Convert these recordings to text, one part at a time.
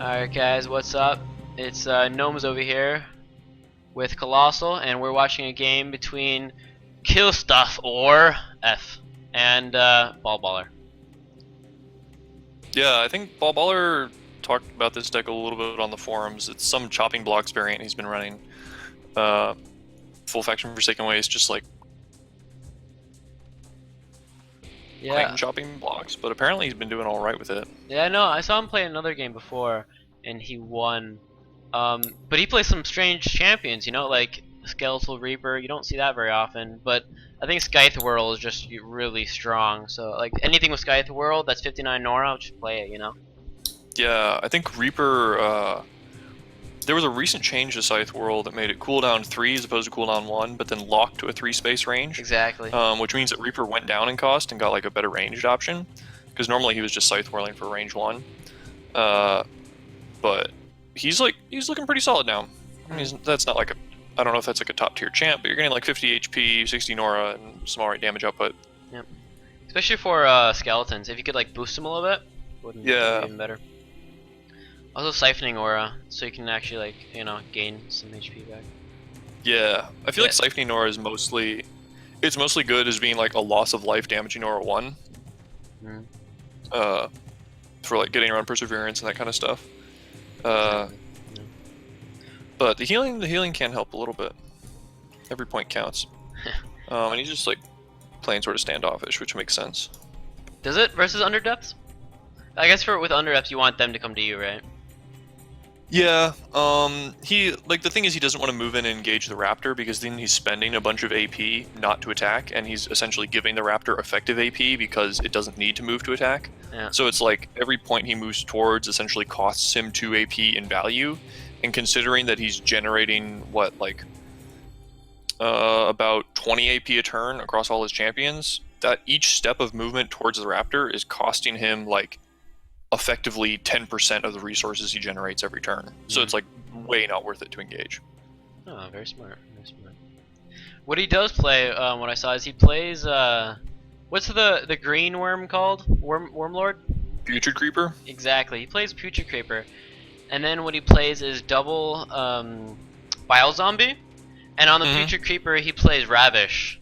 Alright guys, what's up? It's Gnomes over here with Colossal, and we're watching a game between Kill Stuff or F and Ball Baller. Yeah, I think Ball Baller talked about this deck a little bit on the forums. It's some chopping blocks variant he's been running. Full faction Forsaken Waste, just like chopping blocks, but apparently he's been doing all right with it. Yeah, no, I saw him play another game before, and he won. But he plays some strange champions, you know, like Skeletal Reaper. You don't see that very often, but I think Scythe Whirl is just really strong. So, like, anything with Scythe Whirl that's 59 Nora, I'll just play it, you know? Yeah, I think Reaper, there was a recent change to Scythe World that made it cooldown 3 as opposed to cooldown 1, but then locked to a 3 space range. Exactly. Which means that Reaper went down in cost and got like a better ranged option, because normally he was just Scythe Whirling for range 1. But he's looking pretty solid now. I mean, that's not like a, I don't know if that's like a top tier champ, but you're getting like 50 HP, 60 Nora, and some alright damage output. Yep. Especially for skeletons, if you could like boost them a little bit, wouldn't be even better. Also siphoning aura, so you can actually like, you know, gain some HP back. Yeah, I feel like siphoning aura is mostly good as being like a loss of life damaging aura 1. For like getting around perseverance and that kind of stuff. But the healing can help a little bit. Every point counts. And he's just like playing sort of standoffish, which makes sense. Does it versus underdepths? I guess with underdepths you want them to come to you, right? Yeah, he, like, the thing is he doesn't want to move in and engage the raptor, because then he's spending a bunch of AP not to attack, and he's essentially giving the raptor effective AP because it doesn't need to move to attack. Yeah. So it's like every point he moves towards essentially costs him 2 AP in value, and considering that he's generating, what, like, about 20 AP a turn across all his champions, that each step of movement towards the raptor is costing him, like, effectively 10% of the resources he generates every turn. So it's like way not worth it to engage. Oh, very smart, very smart. What he does play, what I saw is he plays, what's the green worm called? Wormlord? Putrid Creeper? Exactly, he plays Putrid Creeper. And then what he plays is double Bile Zombie, and on the Putrid Creeper he plays Ravish.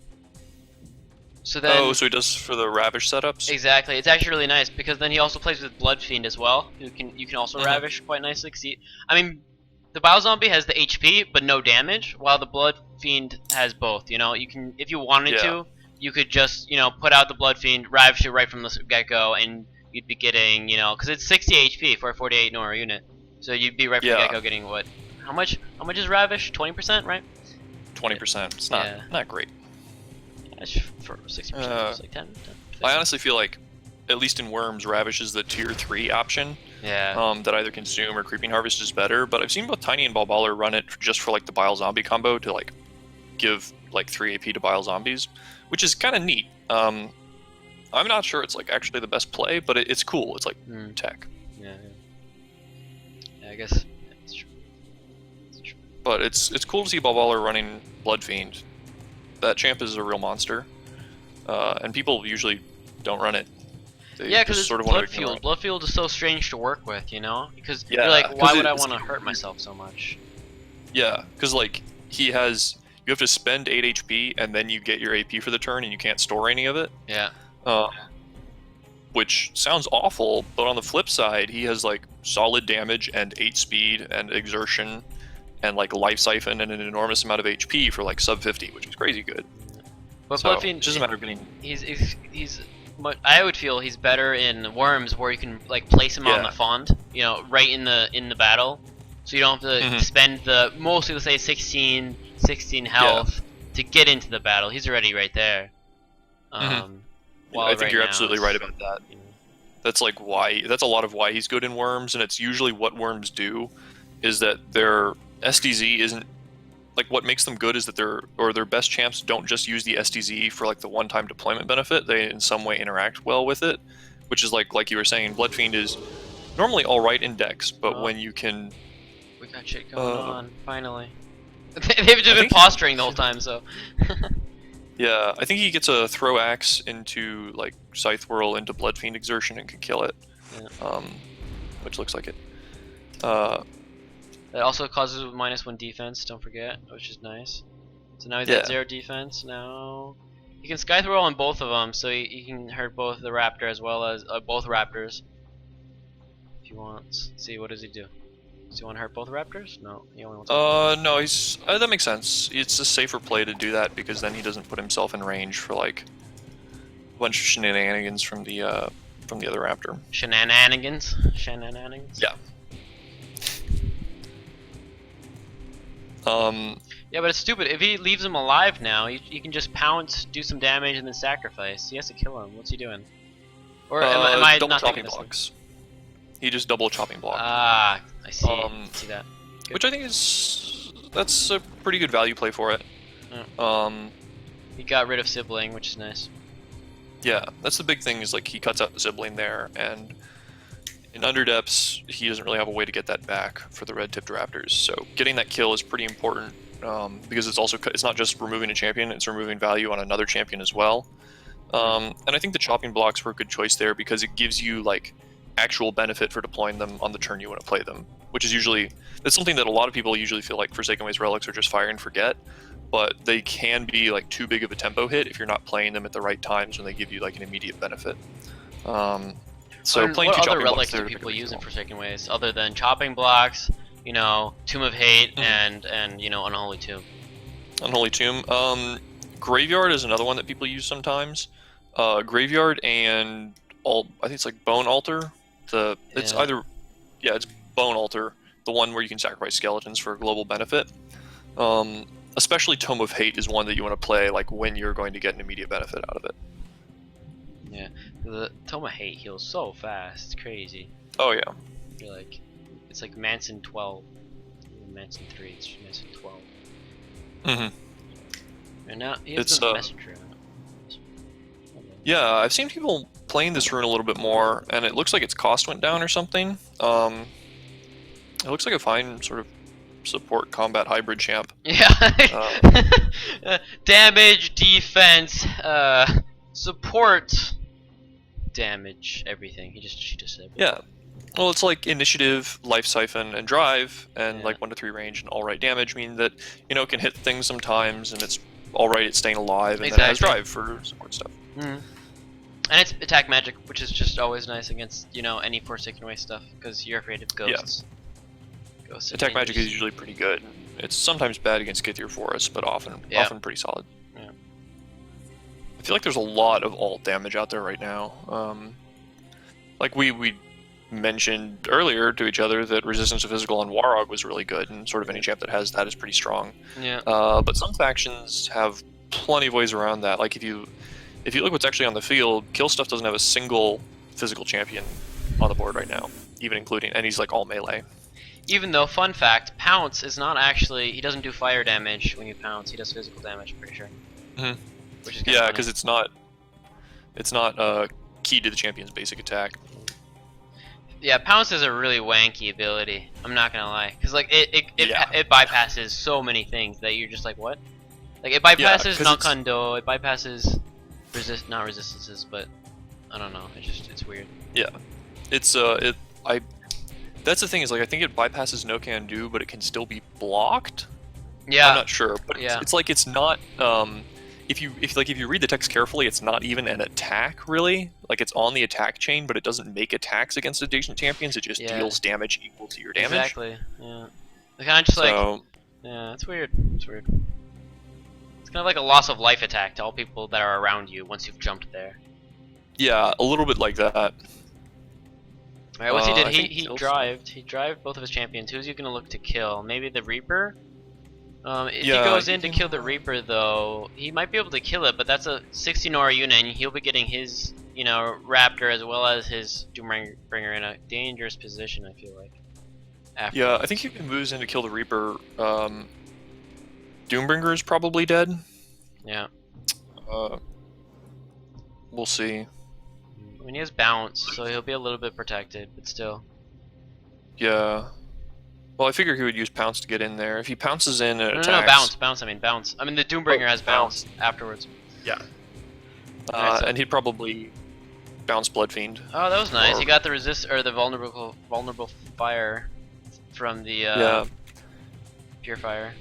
So then, so he does for the Ravish setups? Exactly. It's actually really nice because then he also plays with Blood Fiend as well. You can also Ravish quite nicely. I mean, the Bile Zombie has the HP but no damage, while the Blood Fiend has both. You know, you can, if you wanted to, you could just, you know, put out the Blood Fiend, Ravish it right from the get-go, and you'd be getting, you know, because it's 60 HP for a 48 Nora unit, so you'd be right from the get-go getting what? How much is Ravish? 20%, right? 20%. It's not great. For 60%, it's like 10. I honestly feel like, at least in Worms, Ravish is the tier 3 option. Yeah. That either Consume or Creeping Harvest is better, but I've seen both Tiny and Ball Baller run it just for like the Bile Zombie combo to like give like 3 AP to Bile Zombies, which is kind of neat. I'm not sure it's like actually the best play, but it's cool. It's like tech. Yeah, I guess it's true. But it's cool to see Ball Baller running Blood Fiend. That champ is a real monster, and people usually don't run it. Yeah, because it's sort of Bloodfield. Bloodfield is so strange to work with, you know? Because you're like, why would I want to hurt myself so much? Yeah, because like you have to spend 8 HP and then you get your AP for the turn and you can't store any of it. Yeah. Which sounds awful, but on the flip side, he has like solid damage and 8 speed and exertion, and like life siphon and an enormous amount of HP for like sub 50, which is crazy good. But so, Bloodfiend, it's just a matter of getting. I would feel he's better in Worms, where you can like place him on the font, you know, right in the battle, so you don't have to spend the mostly, let's say 16 health to get into the battle. He's already right there. I think you're absolutely right about that. You know, that's like why. That's a lot of why he's good in Worms, and it's usually what Worms do, is that their SDZ isn't like what makes them good is that their best champs don't just use the SDZ for like the one-time deployment benefit. They in some way interact well with it, which is like you were saying, Blood Fiend is normally all right in decks, but when you can, we got shit going on finally. They've just been posturing the whole time, so. Yeah, I think he gets a throw axe into like Scythe Whirl into Blood Fiend Exertion and can kill it, which looks like it. That also causes -1 defense, don't forget, which is nice. So now he's at 0 defense. Now he can sky throw on both of them, so he can hurt both the raptor as well as both raptors. If he wants. See, what does he do? Does he want to hurt both raptors? No, he only wants. No, he's that makes sense. It's a safer play to do that because then he doesn't put himself in range for like a bunch of shenanigans from the other raptor. Shenanigans. Yeah. Yeah, but it's stupid. If he leaves him alive now, he can just pounce, do some damage, and then sacrifice. He has to kill him. What's he doing? Or am I double not chopping thinking this blocks? He just double chopping block. Ah, I see. See that. Good. Which I think that's a pretty good value play for it. Yeah. He got rid of sibling, which is nice. Yeah, that's the big thing. Is like he cuts out the sibling there, and in underdepths he doesn't really have a way to get that back for the red-tipped raptors. So getting that kill is pretty important because it's not just removing a champion; it's removing value on another champion as well. And I think the chopping blocks were a good choice there because it gives you like actual benefit for deploying them on the turn you want to play them, which is that's something that a lot of people usually feel like Forsaken Ways relics are just fire and forget, but they can be like too big of a tempo hit if you're not playing them at the right times when they give you like an immediate benefit. So playing what two other chopping relics blocks do people use in Forsaken Ways other than chopping blocks, you know, Tomb of Hate and you know, Unholy Tomb? Unholy Tomb. Graveyard is another one that people use sometimes. Graveyard and I think it's like Bone Altar. It's Bone Altar, the one where you can sacrifice skeletons for global benefit. Especially Tome of Hate is one that you want to play like when you're going to get an immediate benefit out of it. Yeah, the Tome of Hate heals so fast, it's crazy. Oh yeah. You're like, it's like Manson 12, Manson 3, it's Manson 12. And now he has the messenger. Yeah, I've seen people playing this rune a little bit more, and it looks like its cost went down or something. It looks like a fine sort of support combat hybrid champ. Yeah. Damage, defense, support, damage, everything. She just said. Yeah. Well, it's like initiative, life siphon, and drive, and like 1 to 3 range and all right damage mean that it can hit things sometimes, and it's all right at staying alive, and then it has drive for support stuff. And it's attack magic, which is just always nice against any Forsaken Way stuff because you're afraid of ghosts. Yeah. Attack magic is usually pretty good. It's sometimes bad against Skithier Forest, but often pretty solid. Yeah. I feel like there's a lot of alt damage out there right now. Like we mentioned earlier to each other that resistance to physical on Warog was really good, and sort of any champ that has that is pretty strong. Yeah. But some factions have plenty of ways around that. Like if you look what's actually on the field, Kill Stuff doesn't have a single physical champion on the board right now, even including, and he's like all melee. Even though, fun fact, Pounce is not actually, he doesn't do fire damage when you pounce, he does physical damage, I'm pretty sure. Which is yeah, because it's not key to the champion's basic attack. Yeah, Pounce is a really wanky ability, I'm not gonna lie. Because like, it bypasses so many things that you're just like, what? Like, it bypasses Nankando, it bypasses not resistances, but I don't know, it's weird. Yeah. That's the thing is, like, I think it bypasses no can do, but it can still be blocked. Yeah. I'm not sure, but it's like it's not. If you read the text carefully, it's not even an attack really. Like it's on the attack chain, but it doesn't make attacks against adjacent champions. It just deals damage equal to your damage. Exactly. Yeah. Kind of just yeah, it's weird. It's weird. It's kind of like a loss of life attack to all people that are around you once you've jumped there. Yeah, a little bit like that. Alright, what's he did? He drived both of his champions. Who's he gonna look to kill? Maybe the Reaper? If he goes in to kill the Reaper though, he might be able to kill it, but that's a 60 Nora unit and he'll be getting his, Raptor as well as his Doombringer in a dangerous position, I feel like. Yeah, I think if he moves in to kill the Reaper, Doombringer is probably dead. Yeah. We'll see. I mean, he has bounce, so he'll be a little bit protected, but still. Yeah. Well, I figure he would use pounce to get in there. If he pounces in and attacks... No, bounce. I mean, bounce. I mean, the Doombringer has bounce afterwards. Yeah. And he'd probably bounce Bloodfiend. Oh, that was nice. He got the the vulnerable fire from the Purifier.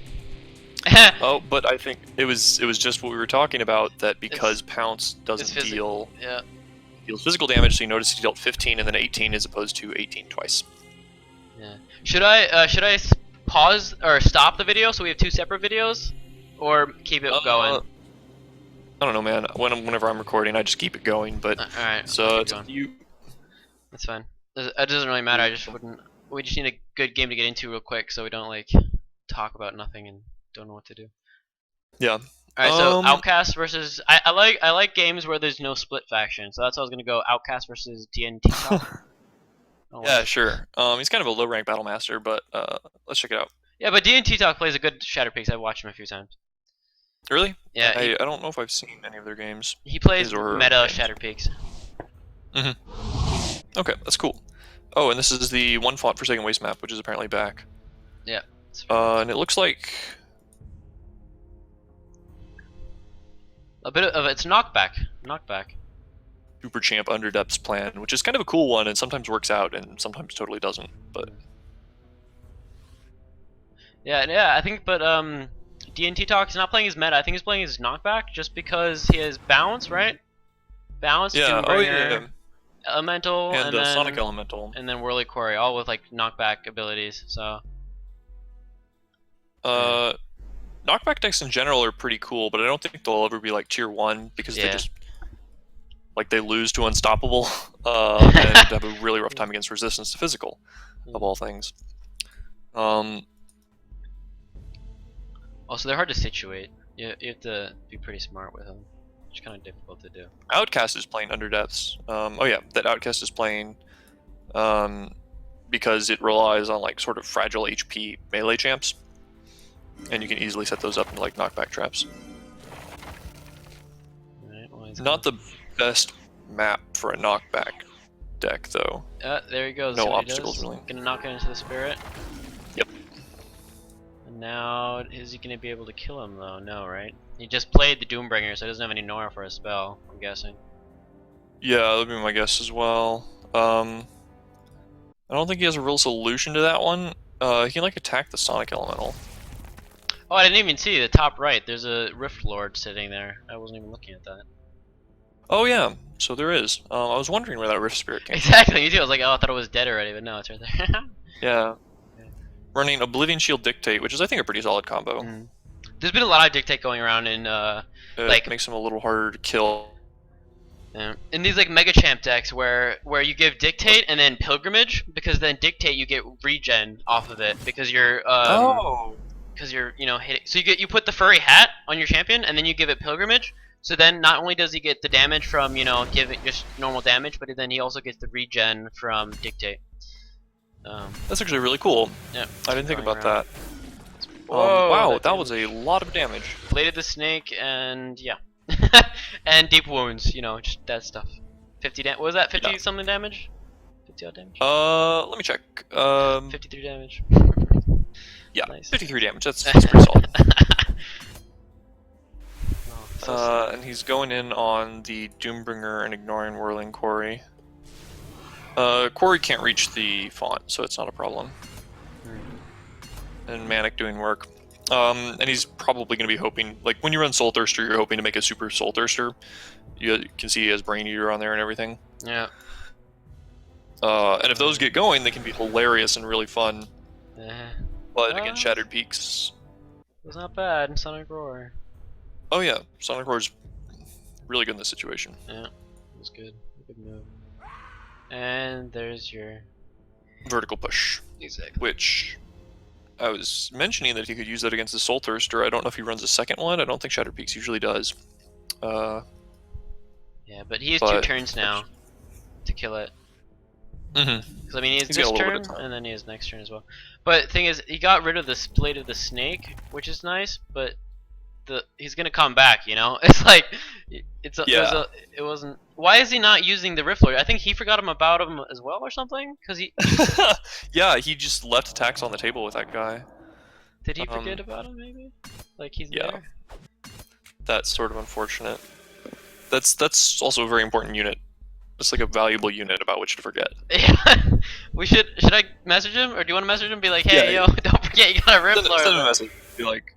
Oh, but I think it was just what we were talking about, that because Pounce doesn't deals physical damage, so you notice he dealt 15 and then 18 as opposed to 18 twice. Yeah. Should I pause or stop the video so we have 2 separate videos, or keep it going? I don't know, man. Whenever I'm recording, I just keep it going. But alright. So it's up to you. That's fine. It doesn't really matter. I just wouldn't. We just need a good game to get into real quick, so we don't like talk about nothing and don't know what to do. Yeah. Alright, so Outcast versus I like games where there's no split faction, so that's how I was gonna go. Outcast versus DNT Talk. Yeah, sure. He's kind of a low rank battle master, but let's check it out. Yeah, but DNT Talk plays a good Shattered Peaks. I've watched him a few times. Really? Yeah. I don't know if I've seen any of their games. He plays meta Shattered Peaks. Okay, that's cool. Oh, and this is the one fought Forsaken Waste map, which is apparently back. Yeah. And it looks like a bit of it's knockback. Super Champ Underdepth's plan, which is kind of a cool one, and sometimes works out, and sometimes totally doesn't. But yeah, I think, but DNT Talk is not playing his meta. I think he's playing his knockback just because he has bounce, right? Bounce, yeah, Elemental, and then Sonic Elemental, and then Whirly Quarry, all with like knockback abilities. So knockback decks in general are pretty cool, but I don't think they'll ever be like tier 1 because they just they lose to Unstoppable and have a really rough time against resistance to physical, of all things. Also, they're hard to situate. You have to be pretty smart with them. It's kind of difficult to do. Outcast is playing Underdepths. Oh yeah, that Outcast is playing because it relies on like sort of fragile HP melee champs, and you can easily set those up into like knockback traps. Not the best map for a knockback deck, though. There he goes. No obstacles, really. Gonna knock it into the spirit. Yep. And now, is he gonna be able to kill him though? No, right? He just played the Doombringer, so he doesn't have any Nora for a spell, I'm guessing. Yeah, that would be my guess as well. I don't think he has a real solution to that one. He can like attack the Sonic Elemental. Oh, I didn't even see the top right. There's a Rift Lord sitting there. I wasn't even looking at that. Oh yeah, so there is. I was wondering where that Rift Spirit came from. Exactly, me too. I was like, oh, I thought it was dead already, but no, it's right there. Yeah. Running Oblivion Shield Dictate, which is I think a pretty solid combo. There's been a lot of Dictate going around in like makes him a little harder to kill. Yeah. In these like Mega Champ decks where you give Dictate and then Pilgrimage, because then Dictate you get regen off of it because you're because you're hitting. So you put the furry hat on your champion and then you give it Pilgrimage. So then not only does he get the damage from giving just normal damage, but then he also gets the regen from Dictate. That's actually really cool. Yeah. I didn't think about that. Whoa, wow, that was a lot of damage. Bladed the Snake and yeah. And Deep Wounds, just that stuff. 50 damage. What was that? 50 something damage? 50 odd damage? Let me check. 53 damage. Yeah, Nice. 53 damage. That's pretty solid. Oh, and he's going in on the Doombringer and ignoring Whirling Quarry. Quarry can't reach the font, so it's not a problem. And Manic doing work. And he's probably going to be hoping, like when you run Soul Thirster, you're hoping to make a super Soul Thirster. You can see he has Brain Eater on there and everything. Yeah. And if those get going, they can be hilarious and really fun. But against Shattered Peaks, it was not bad. Sonic Roar. Oh yeah, Sonic Roar's really good in this situation. Yeah, it was good. Good move. And there's your vertical push. Exactly. Which I was mentioning that he could use that against the Soul Thirster. I don't know if he runs a second one. I don't think Shattered Peaks usually does. Yeah, but he has 2 turns now to kill it. Because I mean, he has this turn, and then he has next turn as well. But the thing is, he got rid of the Blade of the Snake, which is nice, but he's gonna come back, It's like it wasn't. Why is he not using the Rift Lord? I think he forgot about him as well or something. Because he. Yeah, he just left attacks on the table with that guy. Did he forget about him? Maybe. Like he's there. That's sort of unfortunate. That's also a very important unit It's like a valuable unit about which to forget. Yeah. Should I message him, or do you want to message him? Be like, hey, Yeah, yo, don't forget you got a Rippler. Send him a message. Be like.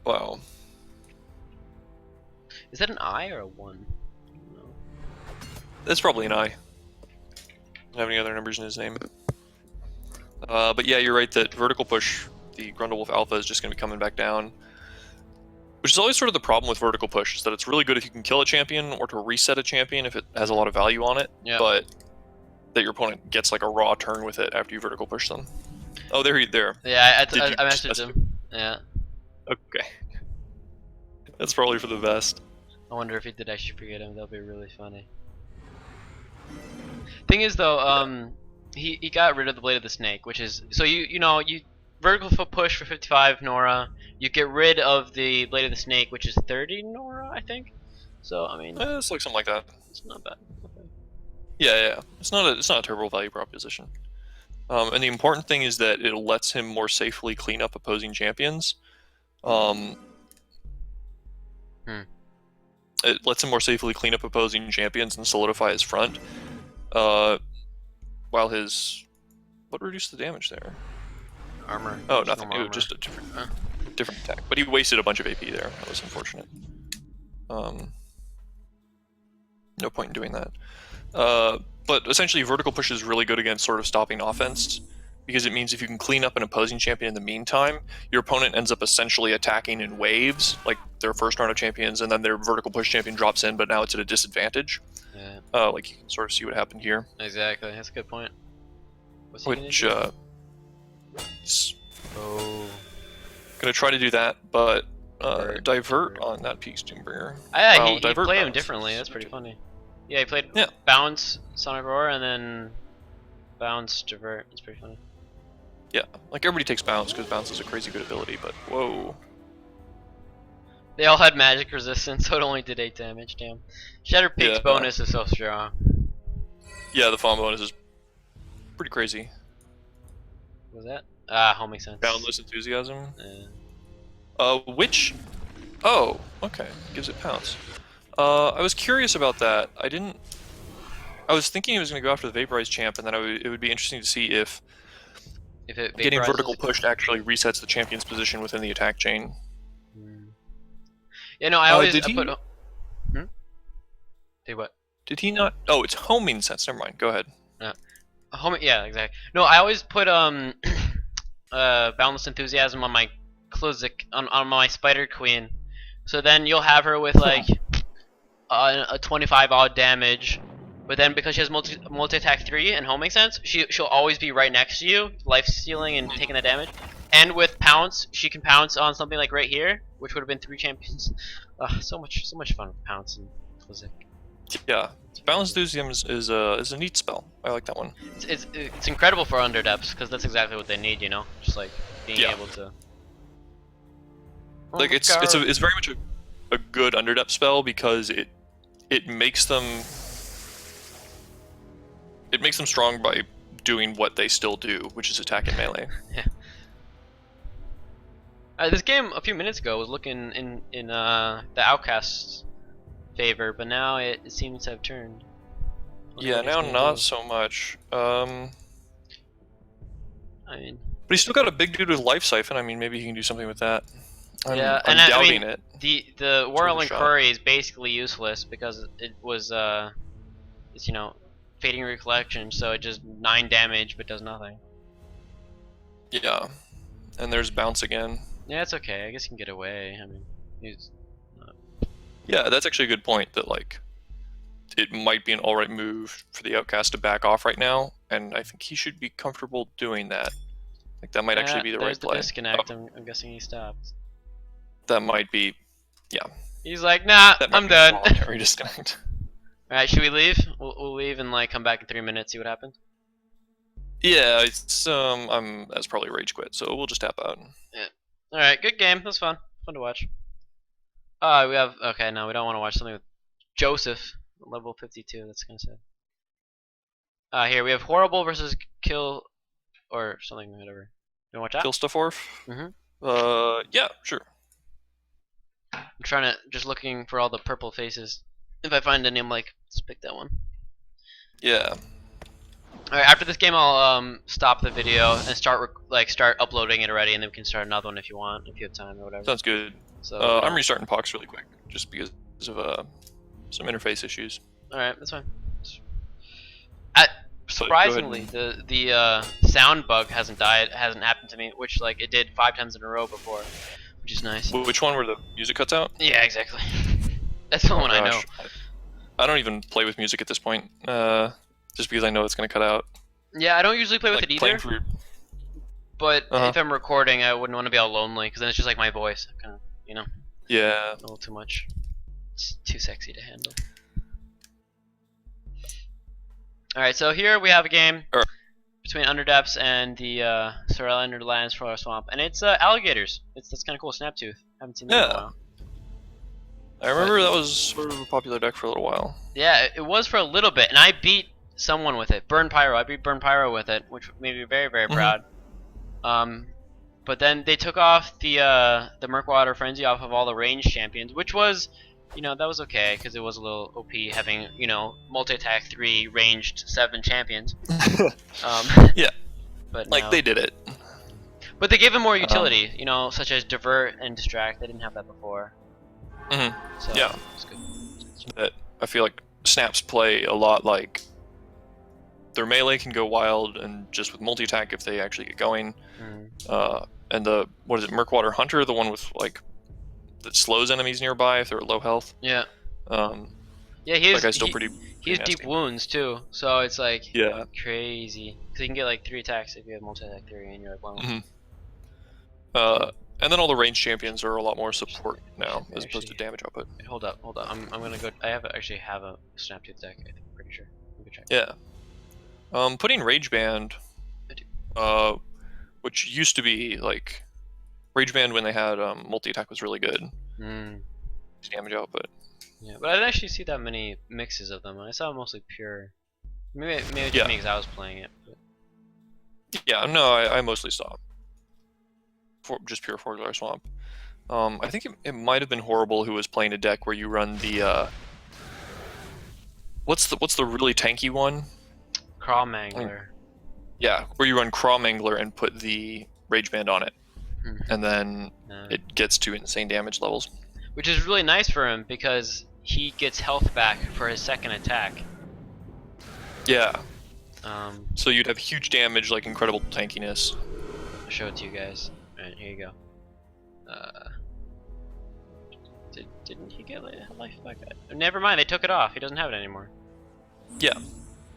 Wow. Is that an I or a 1? No. That's probably an I. Don't have any other numbers in his name. But yeah, you're right that vertical push, the Grundlewolf Alpha, is just going to be coming back down. Which is always sort of the problem with vertical push, is that it's really good if you can kill a champion or to reset a champion if it has a lot of value on it. Yeah. But that your opponent gets like a raw turn with it after you vertical push them. Oh, there. Yeah, I messaged him. Yeah. Okay. That's probably for the best. I wonder if he did actually forget him. That'll be really funny. Thing is though, he got rid of the Blade of the Snake, which is so you vertical foot push for 55 Nora. You get rid of the Blade of the Snake, which is 30 Nora, I think. So I mean, It's like something like that. it's not bad. Okay. Yeah. It's not a terrible value proposition. And the important thing is that it lets him more safely clean up opposing champions. It lets him more safely clean up opposing champions and solidify his front. While his... What reduced the damage there? Armor. Oh, nothing. It was just a different attack. But he wasted a bunch of AP there. That was unfortunate. No point in doing that. But essentially, vertical push is really good against sort of stopping offense, because it means if you can clean up an opposing champion in the meantime, your opponent ends up essentially attacking in waves, like their first round of champions, and then their vertical push champion drops in, but now it's at a disadvantage. Yeah. Like you can sort of see what happened here. Exactly. That's a good point. What's he Which, gonna try to do that, but divert on that Peak Doombringer. He played him differently. That's pretty funny. Yeah, he played bounce, Sonic Roar, and then bounce, divert. It's pretty funny. Yeah, like everybody takes bounce because bounce is a crazy good ability, but whoa. They all had magic resistance, so it only did 8 damage. Damn. Shatter Peak's bonus is so strong. Yeah, the farm bonus is pretty crazy. What was that? Ah, homing sense. Boundless Enthusiasm. Yeah. Which? Oh, okay. Gives it pounce. I was curious about that. I was thinking he was going to go after the Vaporized Champ, and then it would be interesting to see if getting vertical pushed actually resets the champion's position within the attack chain. Yeah, no, I always put. Did what? Did he not? Oh, it's homing sense. Never mind. Go ahead. Yeah, exactly. No, I always put Boundless Enthusiasm on my Kluzik, on my Spider Queen. So then you'll have her with like a 25 odd damage, but then because she has multi attack 3 and homing sense, she'll always be right next to you, life stealing and taking the damage. And with pounce, she can pounce on something like right here, which would have been 3 champions. So much fun with pounce and Kluzik. Yeah, Balanced Enthusiasm is a neat spell. I like that one. It's incredible for underdepths because that's exactly what they need, you know, just like being able to. Like it's very much a good underdepth spell because it makes them strong by doing what they still do, which is attack and melee. Yeah. This game a few minutes ago was looking in the Outcast's favor, but now it seems to have turned. Yeah, now not so much. I mean, but he's still got a big dude with Life Siphon. I mean, maybe he can do something with that. I'm doubting it. The Whirling Quarry is basically useless because it was it's Fading Recollection, so it just 9 damage but does nothing. Yeah, and there's Bounce again. Yeah, it's okay. I guess he can get away. I mean, he's not... Yeah, that's actually a good point. That like, it might be an alright move for the Outcast to back off right now, and I think he should be comfortable doing that. Like that might actually be the right play. Disconnect. I'm guessing he stopped. That might be, yeah. He's like, nah, I'm done. Voluntary disconnect. All right, should we leave? We'll leave and like come back in 3 minutes, see what happens. Yeah, it's that's probably rage quit, so we'll just tap out. Yeah. All right, good game. That's fun to watch. We have no, we don't want to watch something with Joseph, level 52. That's kind of sad. Here we have Horrible versus Kill or something, whatever. You want to watch that? Kill Stufforf? Yeah, sure. I'm just looking for all the purple faces. If I find any, I'm like, let's pick that one. Yeah. Alright, after this game, I'll stop the video and start uploading it already, and then we can start another one if you want, if you have time or whatever. Sounds good. So I'm restarting Pox really quick, just because of some interface issues. Alright, that's fine. Surprisingly, the sound bug hasn't happened to me, which like it did 5 times in a row before, which is nice. Which one, where the music cuts out? Yeah, exactly. That's the one I know. I don't even play with music at this point, just because I know it's gonna cut out. Yeah, I don't usually play with it either. But if I'm recording, I wouldn't want to be all lonely, because then it's just like my voice, kind of, you know. Yeah. A little too much. It's too sexy to handle. Alright, so here we have a game between Underdepths and the Surrender Lands Flora Swamp, and it's alligators. That's kind of cool. Snaptooth. Haven't seen that in a while. I remember that was sort of a popular deck for a little while. Yeah, it was for a little bit, and I beat someone with it. Burn Pyro. I beat Burn Pyro with it, which made me very, very proud. But then they took off the Murkwater Frenzy off of all the ranged champions, which was, you know, that was okay because it was a little OP having, you know, multi-attack 3 ranged 7 champions. Yeah. But like they did it. But they gave him more utility, you know, such as divert and distract. They didn't have that before. So, yeah. It's good. But I feel like snaps play a lot like their melee can go wild, and just with multi-attack if they actually get going. And the Murkwater Hunter, the one with like that slows enemies nearby if they're low health. Yeah. Yeah, he's still pretty. He has deep wounds too, so it's like crazy. Cause you can get like 3 attacks if you have multi-attack 3, and you're like, wow. And then all the ranged champions are a lot more support now, as opposed to damage output. Hold up. I'm gonna go. I actually have a Snaptooth deck. I think, I'm pretty sure. Let me check. Yeah. Putting Rage Band, which used to be like Rage Band when they had multi-attack was really good. Damage output. Yeah, but I didn't actually see that many mixes of them. I saw mostly pure. Maybe just because I was playing it. But... Yeah, no, I mostly saw just pure Four-Glare Swamp. I think it might have been Horrible who was playing a deck where you run the what's the really tanky one? Craw Mangler. Yeah, where you run Craw Mangler and put the Rage Band on it, and then it gets to insane damage levels. Which is really nice for him because he gets health back for his second attack. Yeah. So you'd have huge damage, like incredible tankiness. I'll show it to you guys. Alright, here you go. Didn't he get life back? Never mind, they took it off. He doesn't have it anymore. Yeah.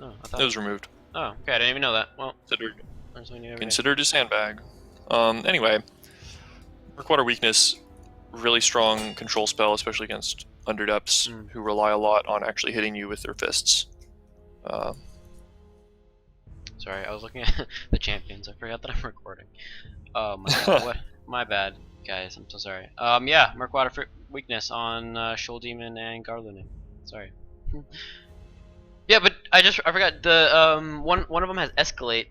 Oh, I thought it was removed. Oh, okay, I didn't even know that. Well, considered a sandbag. Anyway, Murkwater weakness, really strong control spell, especially against Underdepths who rely a lot on actually hitting you with their fists. Sorry, I was looking at the champions. I forgot that I'm recording. Oh my god, what? My bad, guys. I'm so sorry. Yeah, Murkwater weakness on Shoal Demon and Garlunin. Sorry. Yeah, but I forgot the one of them has Escalate.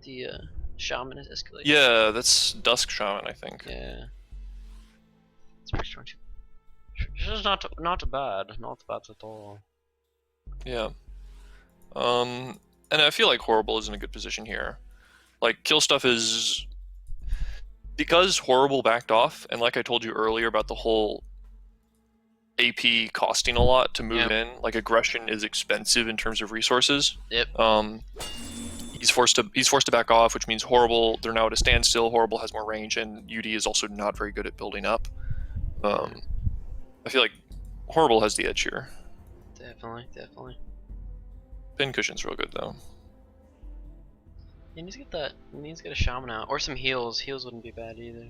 The Shaman has Escalate. Yeah, that's Dusk Shaman, I think. Yeah. It's pretty strong too. This is not bad at all. Yeah. And I feel like Horrible is in a good position here. Like, Kill Stuff is... Because Horrible backed off, and like I told you earlier about the whole AP costing a lot to move in, like Aggression is expensive in terms of resources. Yep. He's forced to back off, which means Horrible, they're now at a standstill. Horrible has more range, and UD is also not very good at building up. I feel like Horrible has the edge here. Definitely. Pincushion's real good though. He needs to get that. He needs to get a Shaman out, or some heals. Heals wouldn't be bad either.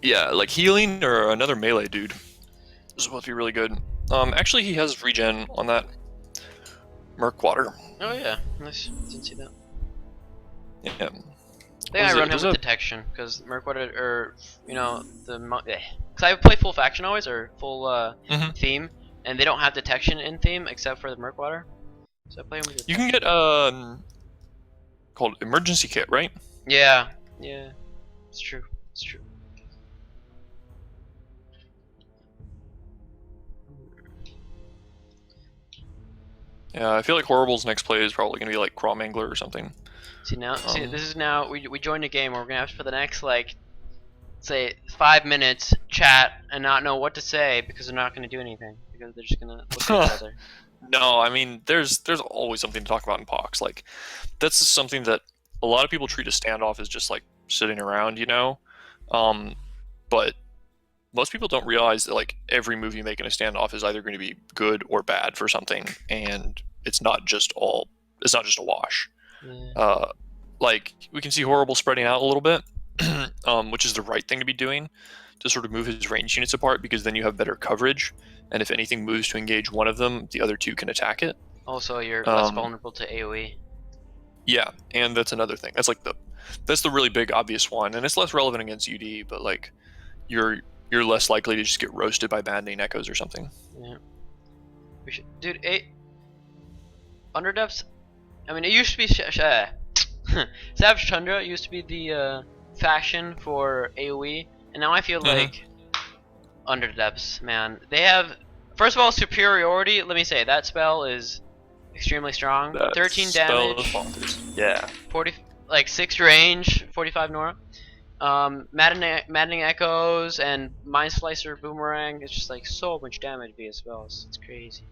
Yeah, like healing or another melee dude. This is supposed to be really good. Actually, he has regen on that Murkwater. Oh yeah, nice. Didn't see that. Yeah. I think I run him with detection because Murkwater, or you know, because I play full faction always or full theme, and they don't have detection in theme except for the Murkwater. So I play him with detection. You can get called emergency kit, right? Yeah, it's true. It's true. Yeah, I feel like Horrible's next play is probably gonna be like Craw Mangler or something. See now, this is now we joined a game where we're gonna have to for the next like, say 5 minutes chat and not know what to say because they're not gonna do anything because they're just gonna look at each other. No, I mean there's always something to talk about in Pox. Like that's something that a lot of people treat a standoff as just like sitting around, you know. But most people don't realize that like every move you make in a standoff is either going to be good or bad for something, and it's not just a wash. Yeah. Like we can see Horrible spreading out a little bit, which is the right thing to be doing to sort of move his range units apart, because then you have better coverage, and if anything moves to engage one of them, the other two can attack it. Also, you're less vulnerable to AoE. Yeah, and that's another thing. That's the really big obvious one, and it's less relevant against UD, but like you're less likely to just get roasted by maddening echoes or something. Yeah. Dude, Underdepths. I mean, it used to be Savage Tundra used to be the faction for AoE, and now I feel like Underdepths, man. They have, first of all, superiority. Let me say that spell is extremely strong. That 13 spell damage. is bonkers. Yeah. 6 range, 45 Nora. Maddening Echoes and Mind Slicer Boomerang. It's just like so much damage via spells. It's crazy.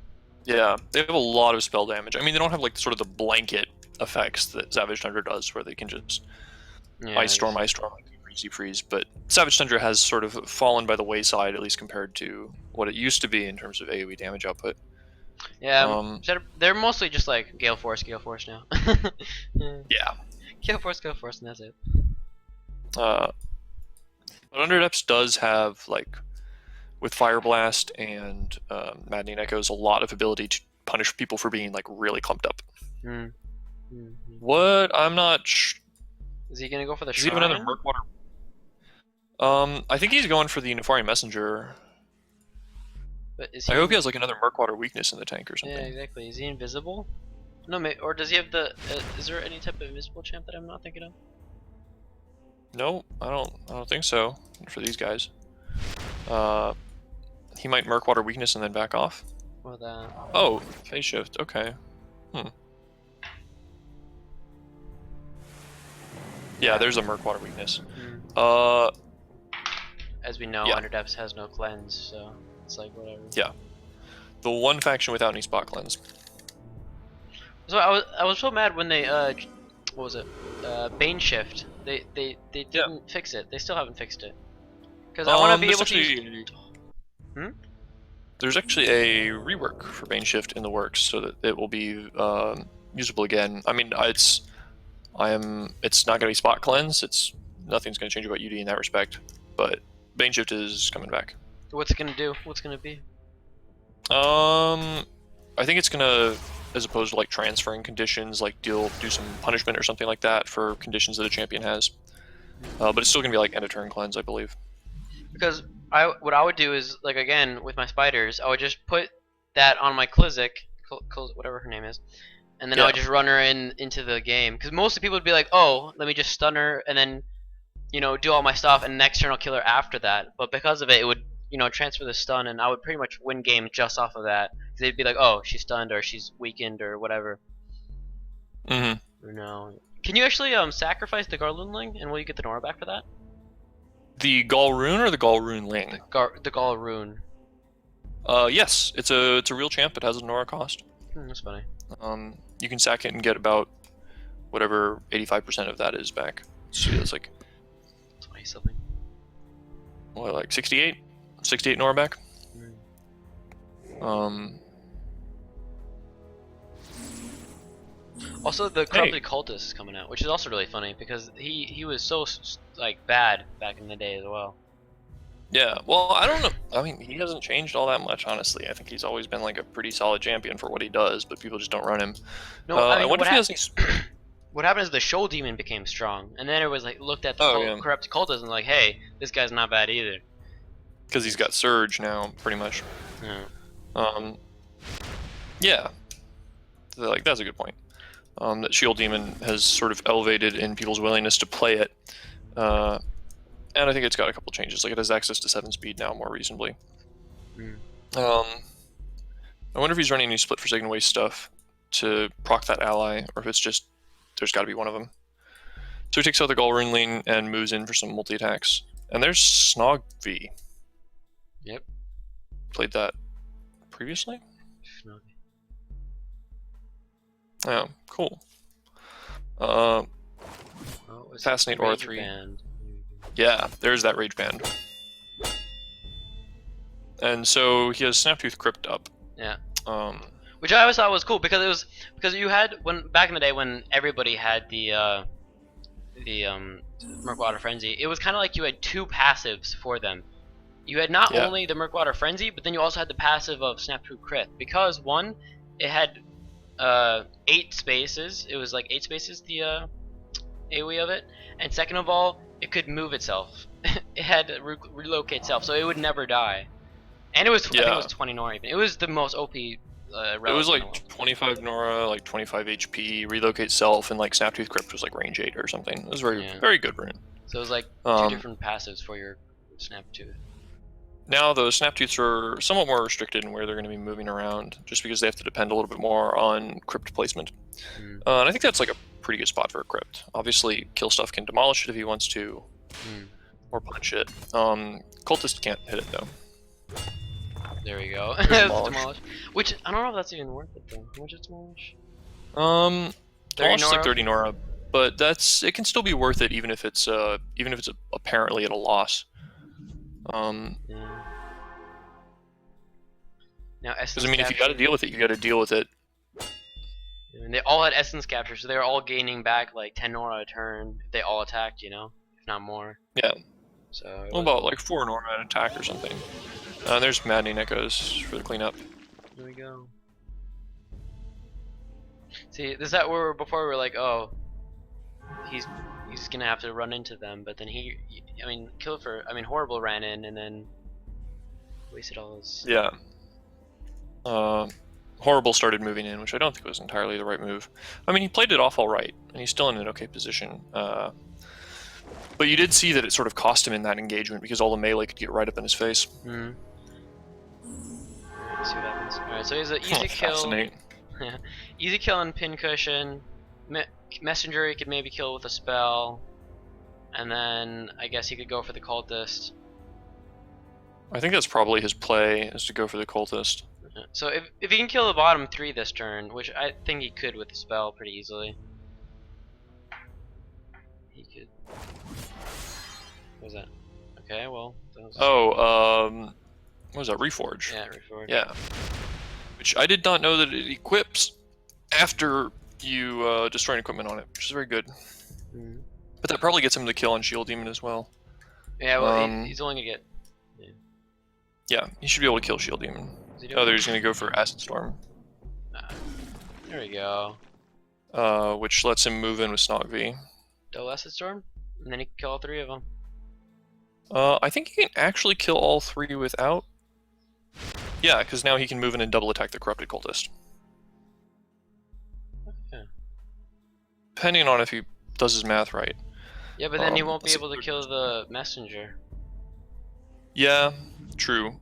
Yeah, they have a lot of spell damage. I mean, they don't have like sort of the blanket effects that Savage Tundra does, where they can just Ice Storm, like Freezy Freeze. But Savage Tundra has sort of fallen by the wayside, at least compared to what it used to be in terms of AoE damage output. Yeah, they're mostly just like Gale Force now. Yeah. Gale Force, and that's it. But Underdepths does have, like, with Fire Blast and Maddening Echoes, a lot of ability to punish people for being like really clumped up. What? I'm not. Is he gonna go for the Does shrine? he have another Murkwater? I think he's going for the Nefarian Messenger. But is he I hope he has like another Murkwater weakness in the tank or something. Yeah, exactly. Is he invisible? No, or does he have the? Is there any type of invisible champ that I'm not thinking of? No, I don't think so. For these guys, he might Murkwater weakness and then back off. Or that. Oh, phase shift. Okay. Yeah, there's a Murkwater weakness. As we know, Underdepths has no cleanse, so it's like whatever. Yeah. The one faction without any spot cleanse. So I was so mad when they what was it? Bane shift. They didn't fix it. They still haven't fixed it. Because I want to be able to use... There's actually a rework for Bane shift in the works, so that it will be usable again. I mean, it's not going to be spot cleanse. Nothing's going to change about UD in that respect. But Bane shift is coming back. What's it gonna do? What's it gonna be? I think it's gonna, as opposed to like transferring conditions, like do some punishment or something like that for conditions that a champion has. But it's still gonna be like end of turn cleanse, I believe. Because what I would do is, like, again with my spiders, I would just put that on my Klizik, whatever her name is, and then I would just run her into the game. Because most of the people would be like, oh, let me just stun her and then, you know, do all my stuff, and next turn I'll kill her after that. But because of it, it would, you know, transfer the stun, and I would pretty much win game just off of that. They'd be like, oh, she's stunned or she's weakened or whatever. Or no. Can you actually sacrifice the Garloonling, and will you get the Nora back for that? The Galroon or the Galroonling? The Galroon. Yes, it's a real champ. It has a Nora cost. That's funny. You can sack it and get about whatever 85% of that is back. So that's like 20 something. What, like 68? 68 Nora back. Also, the Corrupted Cultist is coming out, which is also really funny because he was so like bad back in the day as well. Yeah, well, I don't know. I mean, he hasn't changed all that much, honestly. I think he's always been like a pretty solid champion for what he does, but people just don't run him. No, I wonder if he has any... What happened is the Shoal Demon became strong, and then it was like looked at the Corrupted Cultist and like, hey, this guy's not bad either. Because he's got Surge now, pretty much. Yeah. Yeah. Like, that's a good point. That Shield Demon has sort of elevated in people's willingness to play it. And I think it's got a couple changes. Like it has access to 7 speed now more reasonably. Mm. I wonder if he's running any split for second waste stuff to proc that ally, or if it's just there's got to be one of them. So he takes out the Galrunling and moves in for some multi attacks. And there's Snog V. Yep. Played that previously. Snog. Oh, cool. Fascinate Aura 3. Band. Yeah, there's that Rage Band. And so he has Snaptooth Crypt up. Yeah. Which I always thought was cool because you had back in the day when everybody had the Murkwater Frenzy, it was kind of like you had 2 passives for them. You had not only the Murkwater Frenzy, but then you also had the passive of Snaptooth Crypt, because one, it had 8 spaces. It was like 8 spaces, the AoE of it, and second of all, it could move itself. It had relocate itself, so it would never die. And it was I think it was 20 Nora even. It was the most OP. It was like 25 Nora, like 25 HP, relocate self, and like Snaptooth Crypt was like range 8 or something. It was very good rune. So it was like 2 different passives for your Snaptooth. Now those Snaptooths are somewhat more restricted in where they're going to be moving around, just because they have to depend a little bit more on Crypt placement. And I think that's like a pretty good spot for a Crypt. Obviously, Kill Stuff can demolish it if he wants to, or punch it. Cultist can't hit it though. There we go. Demolish. Which I don't know if that's even worth it though. How much is demolish? Demolish is like 30 Nora, but it can still be worth it even if it's apparently at a loss. Now because I mean, if you got to deal with it, you got to deal with it. And they all had essence capture, so they were all gaining back like 10 Nora a turn if they all attacked, you know, if not more. Yeah. So about like 4 Nora an attack or something. There's Maddening Echoes for the cleanup. There we go. See, this is that where before we were like, oh, he's gonna have to run into them, but then Horrible ran in and then wasted all his. Yeah. Horrible started moving in, which I don't think was entirely the right move. I mean, he played it off all right, and he's still in an okay position. But you did see that it sort of cost him in that engagement because all the melee could get right up in his face. Let's see what happens. Alright, so he's an easy kill. Easy kill and pincushion. Messenger he could maybe kill with a spell. And then I guess he could go for the cultist. I think that's probably his play, is to go for the cultist. So if he can kill the bottom 3 this turn, which I think he could with the spell pretty easily. He could. What was that? Okay, well. That was... what was that? Reforge. Yeah, Reforge. Yeah. Which I did not know that it equips after you destroy an equipment on it, which is very good. But that probably gets him the kill on Shield Demon as well. Yeah, well, he's only gonna get. Yeah, he should be able to kill Shield Demon. Oh, they're just gonna go for Acid Storm. There we go. Which lets him move in with Snog V. Double Acid Storm, and then he can kill all 3 of them. I think he can actually kill all 3 without. Yeah, because now he can move in and double attack the Corrupted Cultist. Okay. Depending on if he does his math right. Yeah, but then he won't be able to kill the messenger. Yeah, true.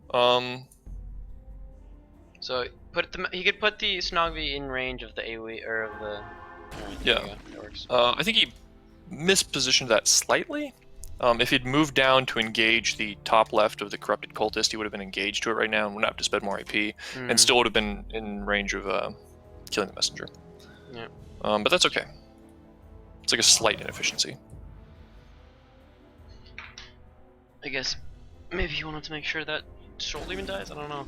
So he could put the Snogvi in range of the AoE or of the. Yeah. That works. I think he mispositioned that slightly. If he'd moved down to engage the top left of the Corrupted Cultist, he would have been engaged to it right now and would not have to spend more AP, and still would have been in range of killing the messenger. Yeah. But that's okay. It's like a slight inefficiency. I guess maybe he wanted to make sure that Shield Demon dies? I don't know.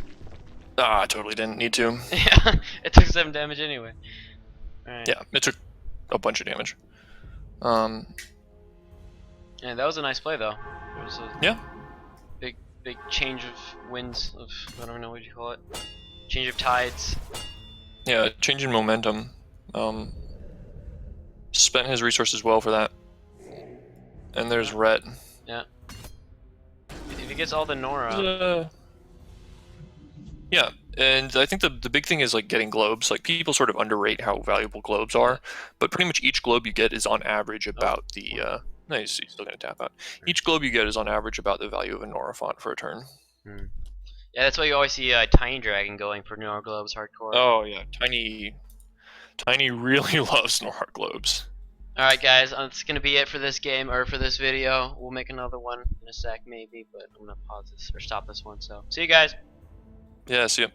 I totally didn't need to. Yeah, it took 7 damage anyway. Alright. Yeah, it took a bunch of damage. Yeah, that was a nice play though. It was a big change of winds of, I don't know what you call it. Change of tides. Yeah, change in momentum. Spent his resources well for that. And there's Rhett. Yeah. If he gets all the Nora. Yeah, and I think the big thing is like getting globes. Like people sort of underrate how valuable globes are, but pretty much each globe you get is on average about the Nice, he's still gonna tap out. Each globe you get is on average about the value of a Nora font for a turn. Yeah, that's why you always see Tiny Dragon going for Nora globes hardcore. Oh yeah, Tiny really loves Nora globes. Alright guys, that's gonna be it for this game, or for this video. We'll make another one in a sec maybe, but I'm gonna pause this, or stop this one, so see you guys! Yeah, see ya.